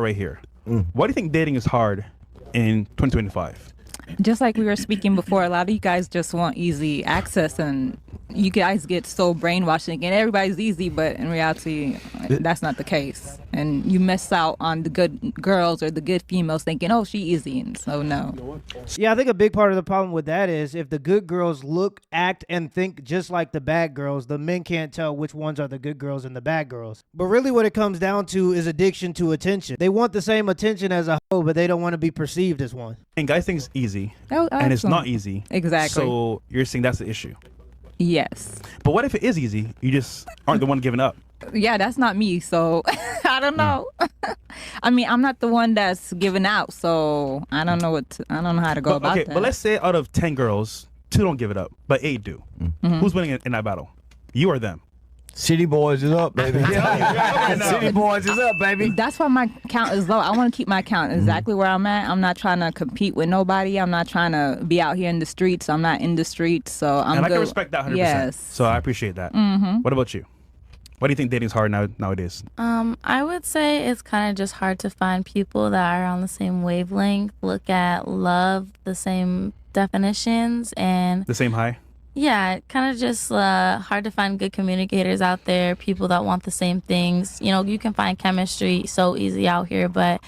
right here. Why do you think dating is hard in 2025? Just like we were speaking before, a lot of you guys just want easy access, and you guys get so brainwashed thinking everybody's easy, but in reality, that's not the case. And you miss out on the good girls or the good females thinking, oh, she easy, and so no. Yeah, I think a big part of the problem with that is if the good girls look, act, and think just like the bad girls, the men can't tell which ones are the good girls and the bad girls. But really what it comes down to is addiction to attention. They want the same attention as a hoe, but they don't want to be perceived as one. And guys think it's easy, Oh, and it's not easy. Exactly. So you're saying that's the issue. Yes. But what if it is easy? You just aren't the one giving up. Yeah, that's not me, so I don't know. I mean, I'm not the one that's giving out, so I don't know I don't know how to go about that. But let's say out of 10 girls, 2 don't give it up, but 8 do. Who's winning in that battle? You or them? City boys is up, baby. City boys is up, baby. That's why my count is low. I want to keep my count exactly where I'm at. I'm not trying to compete with nobody. I'm not trying to be out here in the streets. I'm not in the streets, so I'm And good. I can respect that 100%. Yes. So I appreciate that. What about you? Why do you think dating's hard nowadays? I would say it's kind of just hard to find people that are on the same wavelength, look at love, the same definitions, and The same high? yeah, kind of just hard to find good communicators out there, people that want the same things. You know, you can find chemistry so easy out here, but at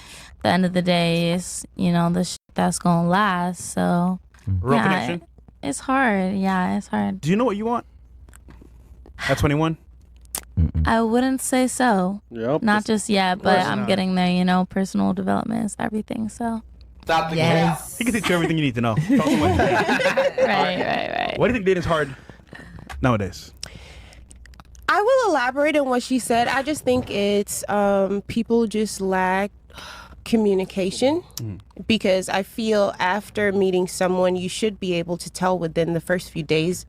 the end of the day, it's, you know, the shit that's going to last. So, Real connection? It's hard. Yeah, it's hard. Do you know what you want at 21? I wouldn't say so. Yep. Not just yet, but course I'm not. getting there, you know, personal development is everything, so. Stop the Yes. He can teach you everything you need to know. Right. Why do you think dating's hard nowadays? I will elaborate on what she said. I just think it's people just lack communication because I feel after meeting someone, you should be able to tell within the first few days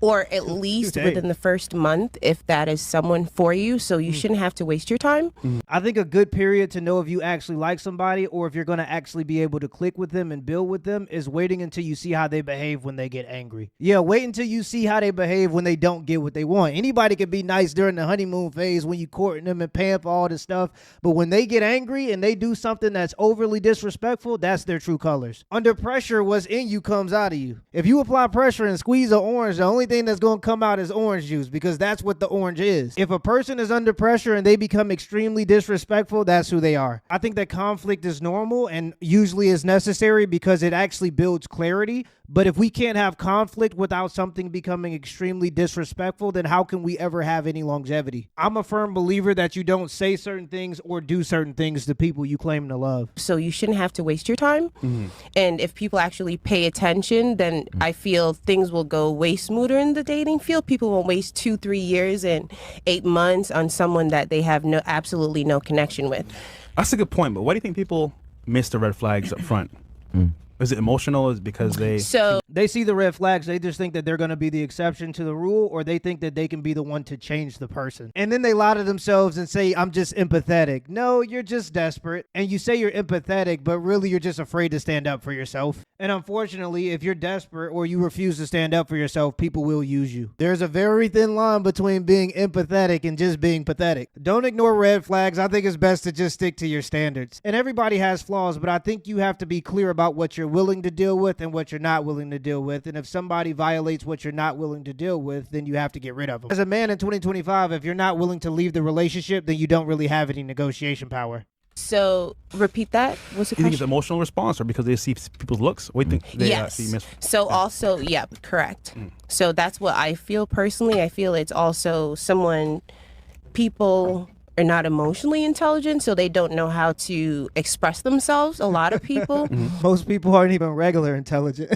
or at least within the first month if that is someone for you. So you shouldn't have to waste your time. I think a good period to know if you actually like somebody or if you're going to actually be able to click with them and build with them is waiting until you see how they behave when they get angry. Yeah, wait until you see how they behave when they don't get what they want. Anybody can be nice during the honeymoon phase when you courting them and paying for all this stuff, but when they get angry and they do something that's overly disrespectful, that's their true colors. Under pressure, what's in you comes out of you. If you apply pressure and squeeze an orange, the only thing that's going to come out is orange juice because that's what the orange is. If a person is under pressure and they become extremely disrespectful, that's who they are. I think that conflict is normal and usually is necessary because it actually builds clarity. But if we can't have conflict without something becoming extremely disrespectful, then how can we ever have any longevity? I'm a firm believer that you don't say certain things or do certain things to people you claim to love. So you shouldn't have to waste your time. And if people actually pay attention, then I feel things will go way smoother in the dating field. People won't waste 2-3 years and 8 months on someone that they have absolutely no connection with. That's a good point, but why do you think people miss the red flags up front? Is it emotional? Is it because They see the red flags. They just think that they're going to be the exception to the rule, or they think that they can be the one to change the person. And then they lie to themselves and say, I'm just empathetic. No, you're just desperate. And you say you're empathetic, but really you're just afraid to stand up for yourself. And unfortunately, if you're desperate or you refuse to stand up for yourself, people will use you. There's a very thin line between being empathetic and just being pathetic. Don't ignore red flags. I think it's best to just stick to your standards. And everybody has flaws, but I think you have to be clear about what you're willing to deal with and what you're not willing to deal with. And if somebody violates what you're not willing to deal with, then you have to get rid of them. As a man in 2025, if you're not willing to leave the relationship, then you don't really have any negotiation power. So repeat that. What's the you think it's question? an emotional response or because they see people's looks? What do you think they Yes. see So also, yeah, correct. So that's what I feel personally. I feel it's also people are not emotionally intelligent, so they don't know how to express themselves. A lot of people. Most people aren't even regular intelligent.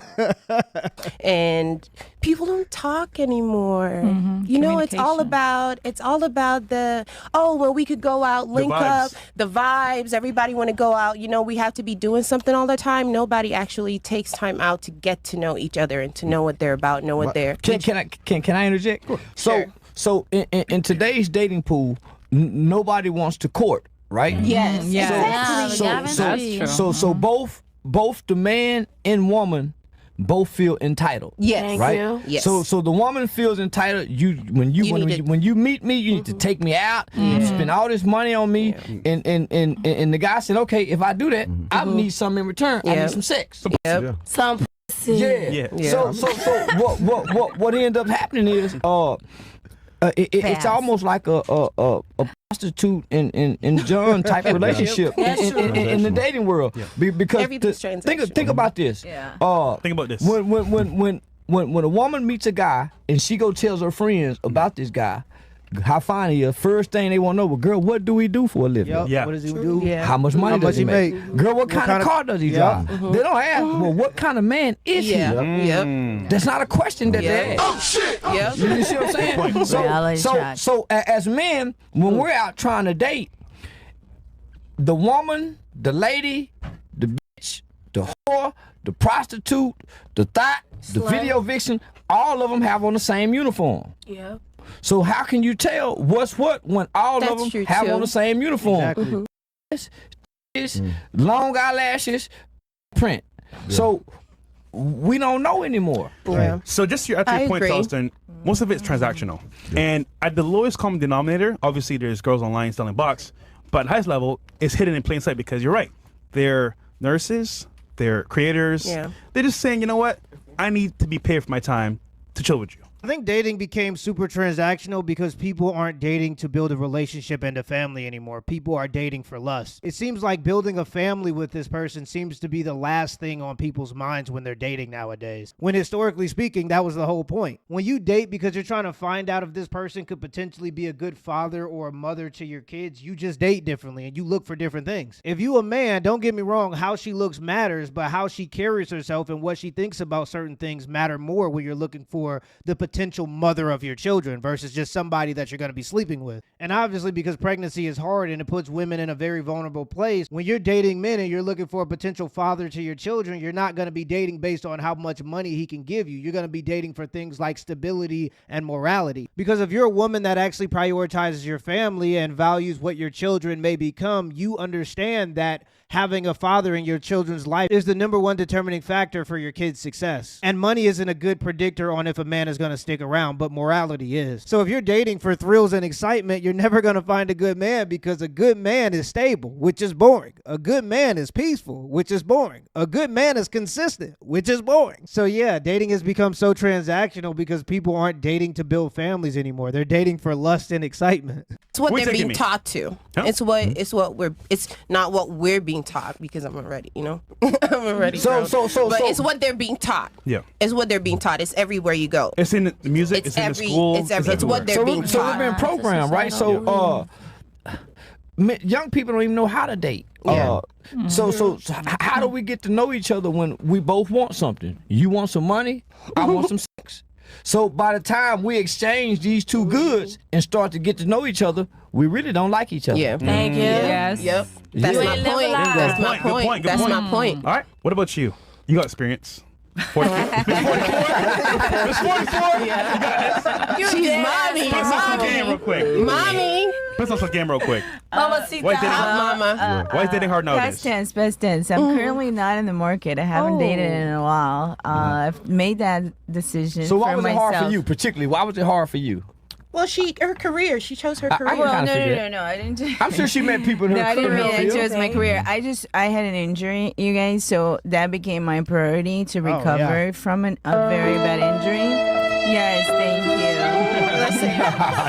And people don't talk anymore. You know, it's all about the, oh, well, we could go out, link up, the vibes. Everybody want to go out. You know, we have to be doing something all the time. Nobody actually takes time out to get to know each other and to know what they're about, know what they're. Can I interject? So in today's dating pool, nobody wants to court, right? Yes. Yeah. Exactly. So both the man and woman both feel entitled. Yes. Right. Yes. So the woman feels entitled. When you meet me, you need to take me out. You spend all this money on me, and the guy said, okay, if I do that, I need something in return. I need some sex. Some pussy. Yeah. So what ended up happening is it's almost like a prostitute and John type relationship in the dating world. Because think about this. Think about this. When a woman meets a guy and she go tells her friends about this guy, how fine he is, first thing they want to know, well, girl, what do he do for a living? What does he do? How much money does he make? Girl, what kind of car does he drive? They don't ask, well, what kind of man is he? That's not a question that they ask. Oh shit! You see what I'm saying? So as men, when we're out trying to date, the woman, the lady, the bitch, the whore, the prostitute, the thot, the video vixen, all of them have on the same uniform. So how can you tell what's what when all of them have on the same uniform? Exactly. Long eyelashes, print. So we don't know anymore. So just your point, Charleston, most of it's transactional. And at the lowest common denominator, obviously there's girls online selling box, but at the highest level, it's hidden in plain sight because you're right. They're nurses, they're creators. They're just saying, you know what? I need to be paid for my time to chill with you. I think dating became super transactional because people aren't dating to build a relationship and a family anymore. People are dating for lust. It seems like building a family with this person seems to be the last thing on people's minds when they're dating nowadays. When historically speaking, that was the whole point. When you date because you're trying to find out if this person could potentially be a good father or a mother to your kids, you just date differently and you look for different things. If you a man, don't get me wrong, how she looks matters, but how she carries herself and what she thinks about certain things matter more when you're looking for the potential mother of your children versus just somebody that you're going to be sleeping with. And obviously because pregnancy is hard and it puts women in a very vulnerable place, when you're dating men and you're looking for a potential father to your children, you're not going to be dating based on how much money he can give you. You're going to be dating for things like stability and morality. Because if you're a woman that actually prioritizes your family and values what your children may become, you understand that having a father in your children's life is the number one determining factor for your kids' success. And money isn't a good predictor on if a man is going to stick around, but morality is. So if you're dating for thrills and excitement, you're never going to find a good man because a good man is stable, which is boring. A good man is peaceful, which is boring. A good man is consistent, which is boring. So yeah, dating has become so transactional because people aren't dating to build families anymore. They're dating for lust and excitement. It's what they're being taught to. Huh? It's not what we're being taught because I'm already, I'm already. But it's what they're being taught. Yeah. It's what they're being taught. It's everywhere you go. It's in the music, it's in the school. It's what they're being taught. So we've been programmed, right? So young people don't even know how to date. So how do we get to know each other when we both want something? You want some money, I want some sex. So by the time we exchange these two goods and start to get to know each other, we really don't like each other. Yeah. Thank you. Yes. Yep. That's my point. That's my point. That's my point. All right. What about you? You got experience. 44. It's 44. Yeah. She's mommy. Put on some game real quick. Mommy. Put on some game real quick. Why is dating hard nowadays? Past tense. I'm currently not in the market. I haven't dated in a while. I've made that decision. So why for was myself. it hard for you, particularly? Why was it hard for you? Well, her career. She chose her career. No. I didn't. I'm sure she met people in her No, I didn't career. really chose my career. I had an injury, you guys, so that became my priority to recover from a very bad injury. Yes, thank you.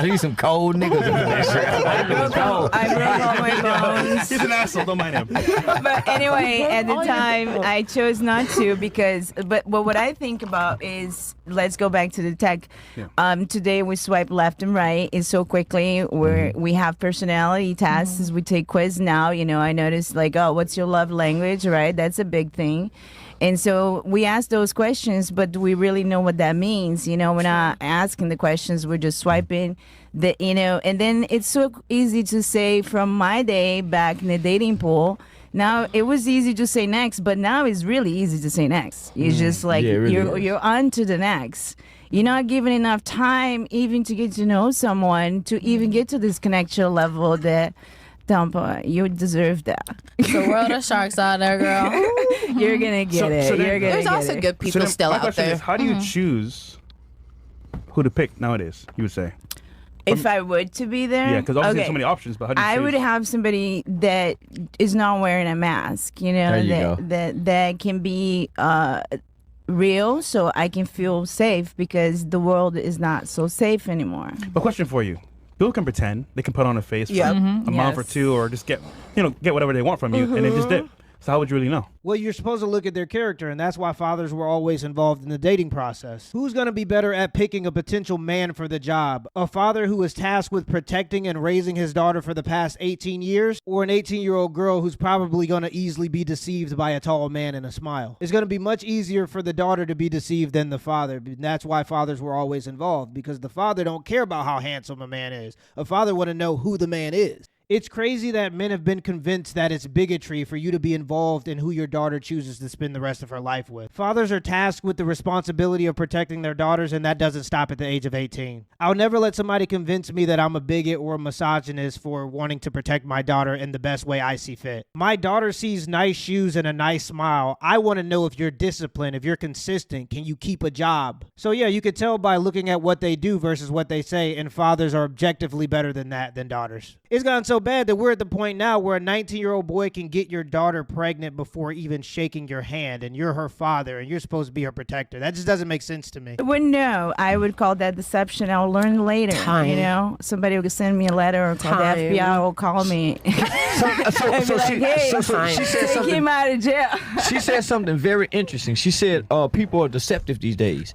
These some cold niggas in I broke all my bones. He's an asshole. Don't mind him. But anyway, at the time, I chose not to because. But what I think about is, let's go back to the tech. Yeah. Today we swipe left and right. It's so quickly. We have personality tests. We take quiz now. I noticed what's your love language? Right, that's a big thing. And so we ask those questions, but do we really know what that means? We're not asking the questions. We're just swiping and then it's so easy to say from my day back in the dating pool. Now it was easy to say next, but now it's really easy to say next. It's just you're on to the next. You're not given enough time even to get to know someone to even get to this connection level that Tampa, you deserve that. It's a world of sharks out there, girl. You're gonna get it. then- You're gonna There's get also it. good people then still my out question there. is, how do you choose who to pick nowadays? You would say. If I would to be there, Yeah, because obviously there's so many options. But how do you I choose? would have somebody that is not wearing a mask. You know, There you that can be real, so I can feel safe because the world is not so safe anymore. A question for you. People can pretend. They can put on a face for Yep. a month or two, or just get whatever they want from you, and then just dip. So how would you really know? Well, you're supposed to look at their character, and that's why fathers were always involved in the dating process. Who's going to be better at picking a potential man for the job? A father who is tasked with protecting and raising his daughter for the past 18 years, or an 18-year-old girl who's probably going to easily be deceived by a tall man and a smile? It's going to be much easier for the daughter to be deceived than the father. And that's why fathers were always involved, because the father don't care about how handsome a man is. A father want to know who the man is. It's crazy that men have been convinced that it's bigotry for you to be involved in who your daughter chooses to spend the rest of her life with. Fathers are tasked with the responsibility of protecting their daughters, and that doesn't stop at the age of 18. I'll never let somebody convince me that I'm a bigot or a misogynist for wanting to protect my daughter in the best way I see fit. My daughter sees nice shoes and a nice smile. I want to know if you're disciplined, if you're consistent, can you keep a job? So yeah, you could tell by looking at what they do versus what they say, and fathers are objectively better than that than daughters. It's gotten so bad that we're at the point now where a 19-year-old boy can get your daughter pregnant before even shaking your hand, and you're her father, and you're supposed to be her protector. That just doesn't make sense to me. Well, no, I would call that deception. I'll learn later. Time. You know, somebody will send me a letter or call the Time. FBI or call me. So she said Take something. him out of jail. She said something very interesting. She said, "People are deceptive these days.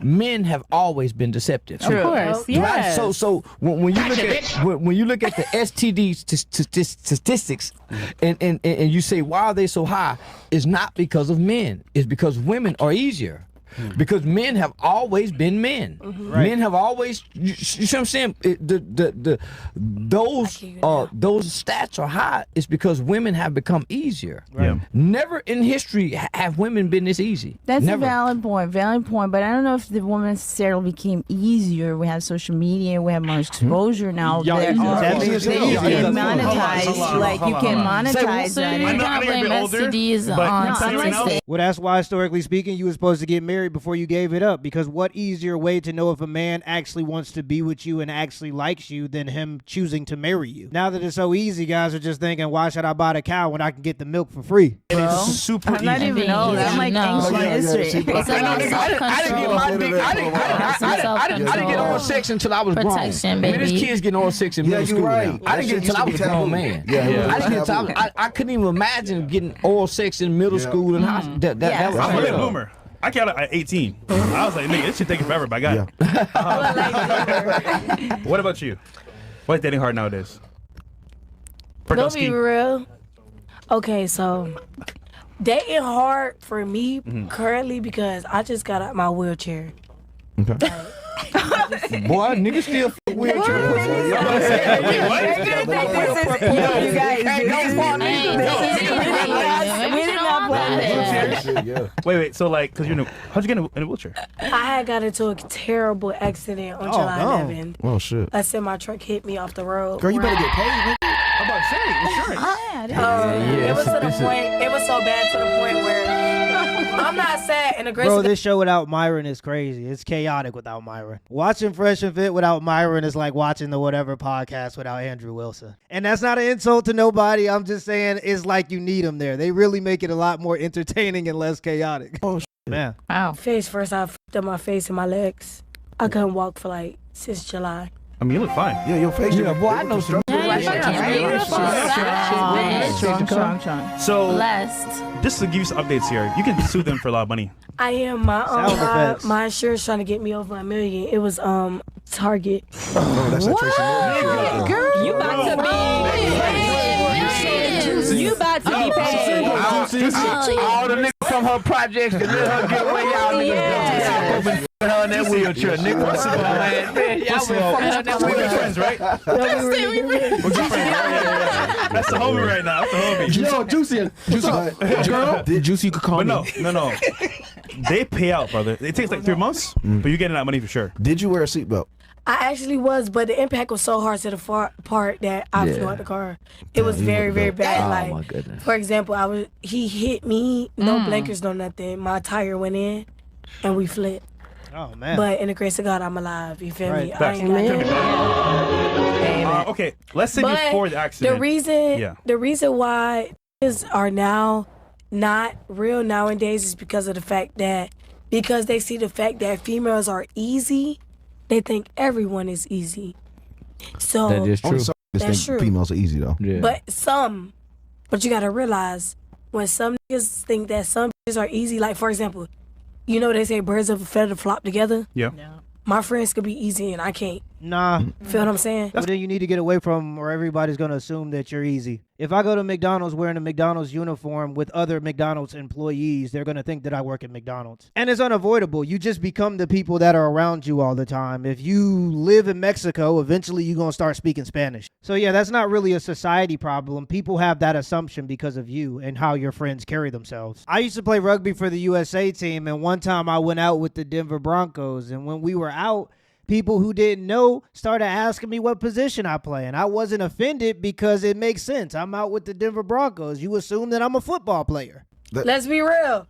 Men have always been deceptive. Of course, yes. Right? So when you look at the STD statistics, and you say why are they so high? It's not because of men. It's because women are easier. Because men have always been men. Right. Men have always, you see what I'm saying? Those stats are high. It's because women have become easier. Right. Yeah. Never in history have women been this easy. That's Never. a valid point, but I don't know if the women necessarily became easier. We have social media, we have more exposure now. Y'all They're easier. all- That they means can they're easier. monetize, like you can monetize So on you're it. gonna blame you're older, STDs but on I'm telling you right now, statistics. Well, that's why, historically speaking, you were supposed to get married before you gave it up, because what easier way to know if a man actually wants to be with you and actually likes you than him choosing to marry you? Now that it's so easy, guys are just thinking, why should I buy the cow when I can get the milk for free? It's super I'm not easy. even old. I'm like ancient history. It's about I didn't get my dick. I didn't get oral sex until I was grown. Protection, I mean, this baby. kid's getting oral sex in middle you're school right. now. I didn't get it until I was a grown man. Yeah. I didn't get it till I couldn't even imagine getting oral sex in middle school and high school. That was I'm a unheard late of. bloomer. I got it at 18. I was like, nigga, this shit taking forever, but I got it. What about you? What's dating hard nowadays? Don't be real. Okay, so dating hard for me currently because I just got out my wheelchair. Okay. Boy, niggas still f wheelchair. You guys, Wait. So like, cause how'd you get in a wheelchair? I had got into a terrible accident on July 11th. Oh shit. I said my truck hit me off the road. Girl, you better get paid. I'm about to say insurance. It was to the point. It was so bad to the point where I'm not sad and aggressive. Bro, this show without Myron is crazy. It's chaotic without Myron. Watching Fresh and Fit without Myron is like watching the Whatever podcast without Andrew Wilson. And that's not an insult to nobody. I'm just saying it's like you need him there. They really make it a lot more entertaining and less chaotic. Oh, shit. Man. Wow. Face first, I fucked up my face and my legs. I couldn't walk for like since July. I mean, you look fine. Yeah, your face. Yeah, boy, I know some. strong. So, Blessed. just to give you some updates here, you can sue them for a lot of money. I am Sound effects. my insurance trying to get me over $1 million. It was Target. Oh, that's that Tracy Morgan. Girl, you about to be. You about to be paid. All the niggas from her projects to let her get away, y'all niggas. Her in that wheelchair, nigga. What's up, man? Y'all been fucking her in that We're good wheelchair. friends, right? We're good friends. Yeah. That's the homie right now. That's the homie. Yo, Juicy. Girl, Juicy, you could call But me. no. They pay out, brother. It takes like 3 months, but you're getting that money for sure. Did you wear a seatbelt? I actually was, but the impact was so hard to the part that I flew out the car. It was very, very bad. Oh, my Like, goodness. for example, he hit me, no blankets, no nothing. My tire went in, and we flipped. Oh man. But in the grace of God, I'm alive. You feel me? Right. I ain't got nothing. Okay, let's say But before the accident. the reason why niggas are now not real nowadays is because of the fact that because they see the fact that females are easy, they think everyone is easy. So That is true. That's true. Females are easy though. Yeah. But you gotta realize when some niggas think that some niggas are easy, like for example, you know they say birds of a feather flop together. Yeah. My friends could be easy and I can't. Nah. Feel what I'm saying? But then you need to get away from, or everybody's gonna assume that you're easy. If I go to McDonald's wearing a McDonald's uniform with other McDonald's employees, they're gonna think that I work at McDonald's. And it's unavoidable. You just become the people that are around you all the time. If you live in Mexico, eventually you're gonna start speaking Spanish. So yeah, that's not really a society problem. People have that assumption because of you and how your friends carry themselves. I used to play rugby for the USA team, and one time I went out with the Denver Broncos, and when we were out, people who didn't know started asking me what position I play, and I wasn't offended because it makes sense. I'm out with the Denver Broncos. You assume that I'm a football player. Let's be real.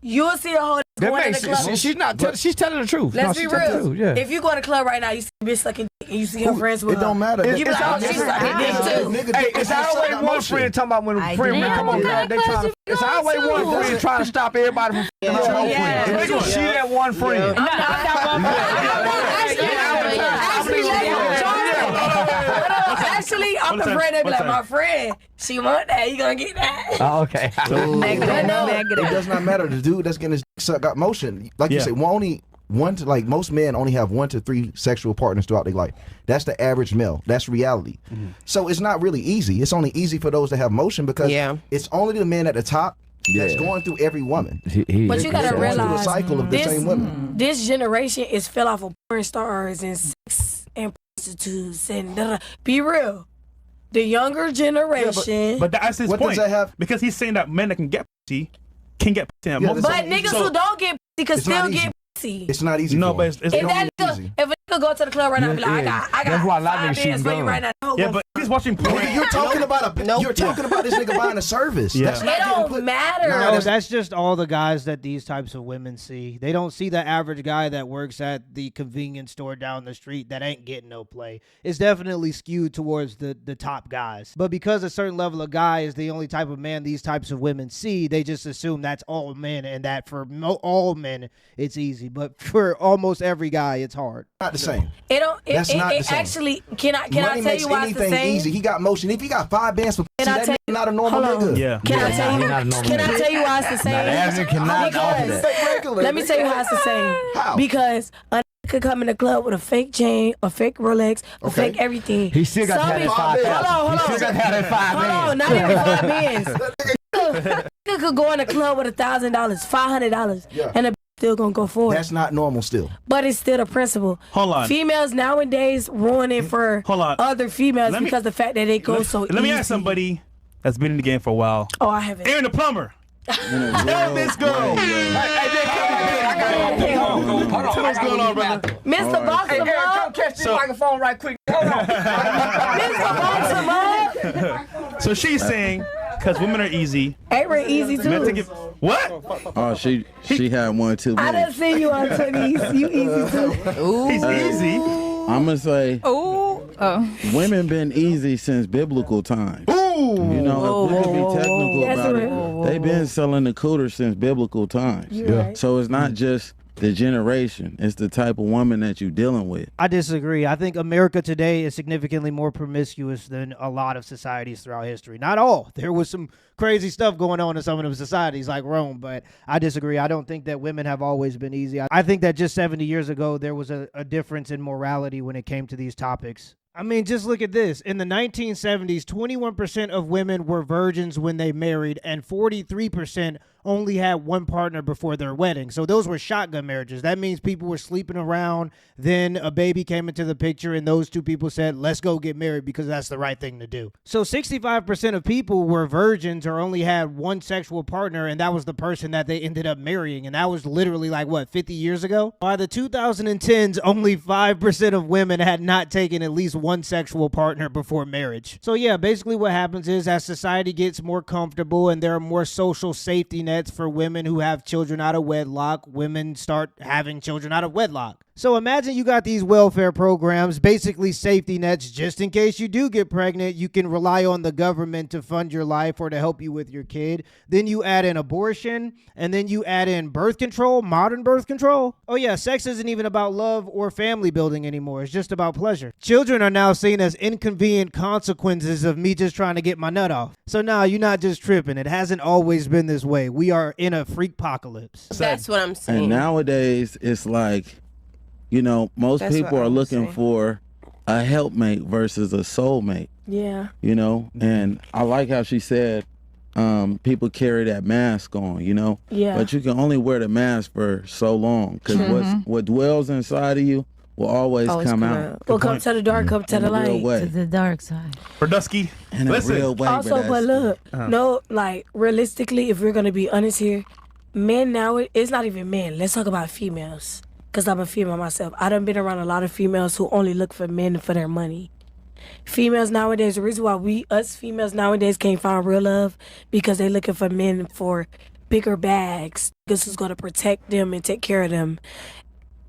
You'll see a whole going to the club. She's not. She's telling the truth. Let's be real. Yeah. If you go to the club right now, you see a bitch sucking dick and you see her friends with It don't matter. You be like, oh, she's sucking dick too. Hey, it's always one friend talking about when a friend come on there, they trying to. It's always one friend trying to stop everybody from f***ing her whole friend. She that one friend. I'm Actually, I'm the friend that be like, my friend, she want that, you gonna get that. Oh, okay. So, it does not matter. The dude that's getting his dick sucked got motion. Like you say, most men only have 1 to 3 sexual partners throughout their life. That's the average male. That's reality. So it's not really easy. It's only easy for those that have motion because it's only the men at the top that's going through every woman. But you gotta realize, the cycle of the same women. This generation is filled off of porn stars and sex and prostitutes and be real. The younger generation, but that's his what point. does that have? Because he's saying that men that can get pussy can get pussy. Yeah, but niggas who don't get pussy can still get pussy. It's not easy. No, but it's If a nigga go to the club right now and be like, I got That's why a lot of 5 niggas bands shoot for you right now. Yeah, but he's watching porn. You're talking about you're talking about this nigga buying a service. Yeah. That's not It don't matter. No, that's just all the guys that these types of women see. They don't see the average guy that works at the convenience store down the street that ain't getting no play. It's definitely skewed towards the top guys. But because a certain level of guy is the only type of man these types of women see, they just assume that's all men and that for all men it's easy. But for almost every guy, it's hard. not the same. It don't. That's not the It same. actually. Can I Money tell makes you why it's the anything same? easy. He got motion. If he got 5 bands for pussy, that nigga not a normal nigga. Yeah. Can I tell you? He not a normal Can I nigga. tell you why it's the same? average cannot offer that. Let me tell you how it's the same. How? Because a nigga could come in the club with a fake chain, a fake Rolex, a fake everything. He still got to have that 5,000. Hold on. He still got to have that 5 Hold on, bands. not even 5 bands. Nigga could go in the club with $1,000, $500, Yeah. and a still gonna go for it. That's not normal still. But it's still the principle. Hold on. Females nowadays ruin it for Hold on. other females Let me- because the fact that they go so easy. Let me ask somebody that's been in the game for a while. Oh, I haven't. Aaron the plumber. Tell this girl. Hold on. Tell what's going on, brother. Mr. Box Hey, him Eric, come up. catch this microphone right quick. Hold on. Mr. Box him up. So she's saying, because women are easy. Avery easy Men too. take it. What? Oh, she had one too I many. done seen you on Twitter. You easy too. He's easy. I'm gonna say Oh. women been easy since biblical times. You know, if we could be technical That's about real. it. They've been selling the cooter since biblical times. You're right. So it's not just the generation; it's the type of woman that you're dealing with. I disagree. I think America today is significantly more promiscuous than a lot of societies throughout history. Not all. There was some crazy stuff going on in some of them societies like Rome, but I disagree. I don't think that women have always been easy. I think that just 70 years ago, there was a difference in morality when it came to these topics. I mean, just look at this. In the 1970s, 21% of women were virgins when they married, and 43% only had one partner before their wedding. So those were shotgun marriages. That means people were sleeping around. Then a baby came into the picture and those two people said, let's go get married because that's the right thing to do. So 65% of people were virgins or only had one sexual partner, and that was the person that they ended up marrying. And that was literally like, what, 50 years ago? By the 2010s, only 5% of women had not taken at least one sexual partner before marriage. So yeah, basically what happens is as society gets more comfortable and there are more social safety nets for women who have children out of wedlock, women start having children out of wedlock. So imagine you got these welfare programs, basically safety nets, just in case you do get pregnant, you can rely on the government to fund your life or to help you with your kid. Then you add in abortion, and then you add in birth control, modern birth control. Oh yeah, sex isn't even about love or family building anymore. It's just about pleasure. Children are now seen as inconvenient consequences of me just trying to get my nut off. So now you're not just tripping. It hasn't always been this way. We are in a freak-pocalypse. That's what I'm saying. And nowadays, it's like, you know, most people are looking for a helpmate versus a soulmate. Yeah. You know, and I like how she said people carry that mask on, you know. Yeah. But you can only wear the mask for so long because what dwells inside of you will always come out. Well, come to the dark, come to the light. To the dark side. For Dusky. In a real way. Also, but look, no, like realistically, if we're gonna be honest here, men now, it's not even men. Let's talk about females. Because I'm a female myself. I done been around a lot of females who only look for men for their money. Females nowadays, the reason why us females nowadays can't find real love, because they looking for men for bigger bags. This is going to protect them and take care of them.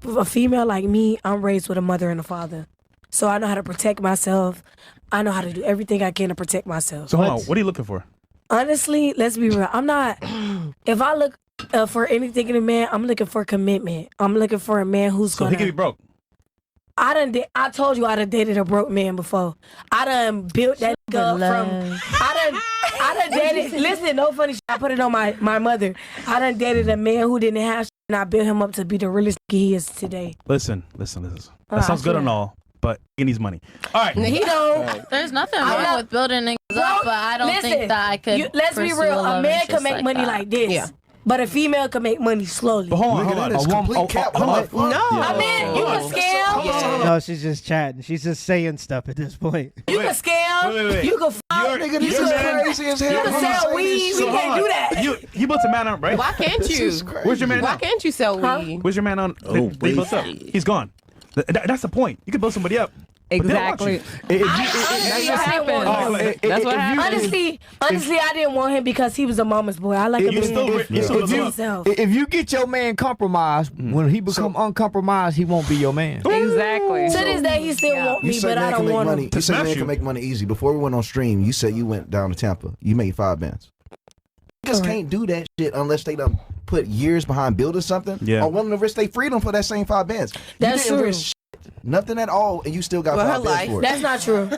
A female like me, I'm raised with a mother and a father. So I know how to protect myself. I know how to do everything I can to protect myself. So what are you looking for? Honestly, let's be real. I'm not, if I look for anything in a man, I'm looking for commitment. I'm looking for a man who's So gonna. he can be broke. I told you I done dated a broke man before. I done built that nigga up from. I done dated. Listen, no funny shit. I put it on my mother. I done dated a man who didn't have shit, and I built him up to be the realest he is today. Listen. That sounds good and all, but he needs money. All right. He don't. There's nothing wrong with building niggas up, but I don't think that I could. Let's be real. A man can make money like this. Yeah. But a female can make money slowly. But hold on. That is complete cap. No, I mean, you can scam. No, she's just chatting. She's just saying stuff at this point. You can scam. Wait. You can fuck. Nigga, this is crazy as hell. You can sell weed. We can't do that. You built a man up, right? Why can't you? Where's your man Why now? can't you sell weed? Where's your man on? They built up. He's gone. That's the point. You can build somebody up. Exactly. That's what happened. Honestly, I didn't want him because he was a mama's boy. I like a man himself. If you get your man compromised, when he become uncompromised, he won't be your man. Exactly. To this day, he still want me, but I don't want him. You said man can make money easy. Before we went on stream, you said you went down to Tampa. You made 5 bands. Niggas can't do that shit unless they done put years behind building something. Yeah. Or willing to risk their freedom for that same 5 bands. That's true. Nothing at all, and you still got 5 bands for it. That's not true.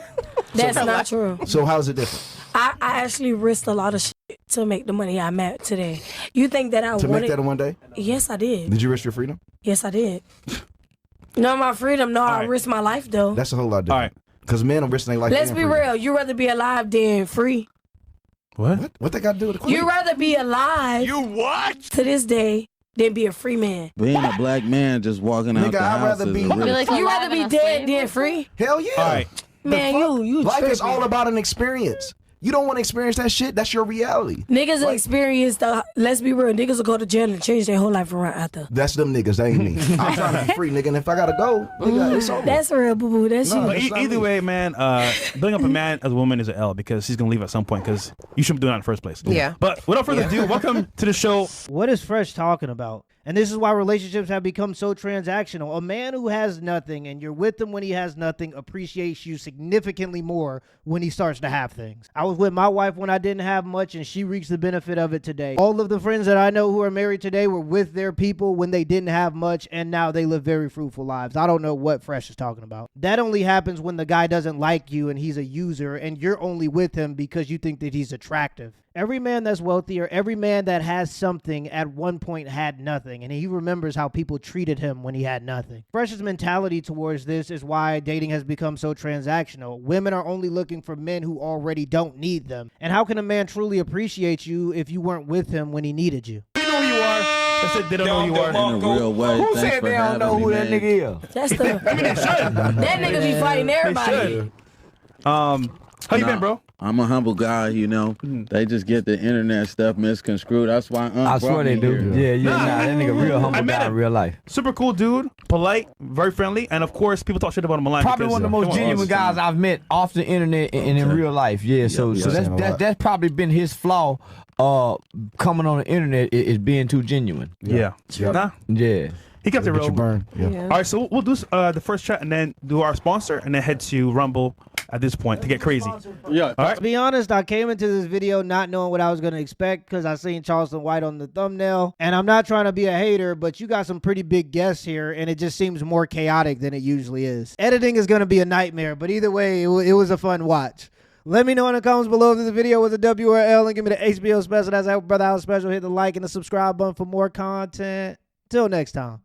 That's not true. So how's it different? I actually risked a lot of shit to make the money I'm at today. You think that I wanted... To make that in one day? Yes, I did. Did you risk your freedom? Yes, I did. No, my freedom. No, I risked my life, though. That's a whole lot different. All right. Because men are risking their life. Let's be real. You'd rather be alive than free. What? What they got to do with the queen? You'd rather be alive... You what? ...to this day than be a free man. Being a black man just walking out the house is you rather be dead than free? Hell yeah. All right. Man, you life tripping. is all about an experience. You don't want to experience that shit. That's your reality. Niggas experience the. Let's be real. Niggas will go to jail and change their whole life around after. That's them niggas. That ain't me. I'm trying to be free, nigga. And if I gotta go, nigga, it's over. That's real, boo boo. That's you. But either way, man, building up a man as a woman is an L because she's gonna leave at some point because you shouldn't be doing that in the first place. Yeah. But without further ado, welcome to the show. What is Fresh talking about? And this is why relationships have become so transactional. A man who has nothing and you're with him when he has nothing appreciates you significantly more when he starts to have things. I was with my wife when I didn't have much and she reaps the benefit of it today. All of the friends that I know who are married today were with their people when they didn't have much and now they live very fruitful lives. I don't know what Fresh is talking about. That only happens when the guy doesn't like you and he's a user and you're only with him because you think that he's attractive. Every man that's wealthy or every man that has something at one point had nothing, and he remembers how people treated him when he had nothing. Fresh's mentality towards this is why dating has become so transactional. Women are only looking for men who already don't need them. And how can a man truly appreciate you if you weren't with him when he needed you? They know who you are. That's it. They don't know who you are. In a real way. Who Thanks said for they don't know having who me, that man. nigga is? That's the. I mean, they should. That nigga be fighting everybody. How you been, bro? I'm a humble guy, you know. They just get the internet stuff misconstrued. That's why I swear they do. Yeah, that nigga real humble guy in real life. Super cool dude, polite, very friendly, and of course, people talk shit about him online. Probably one of the most genuine guys I've met off the internet and in real life. Yeah, so that's probably been his flaw. Coming on the internet is being too genuine. Yeah. Nah. Yeah. He kept it real. Burn. Yeah. All right, so we'll do the first chat and then do our sponsor and then head to Rumble at this point to get crazy. Yeah. All right. To be honest, I came into this video not knowing what I was going to expect because I seen Charleston White on the thumbnail. And I'm not trying to be a hater, but you got some pretty big guests here, and it just seems more chaotic than it usually is. Editing is going to be a nightmare, but either way, it was a fun watch. Let me know in the comments below if this video was a W or L, and give me the HBO special. That's our Brother House special. Hit the like and the subscribe button for more content. Till next time.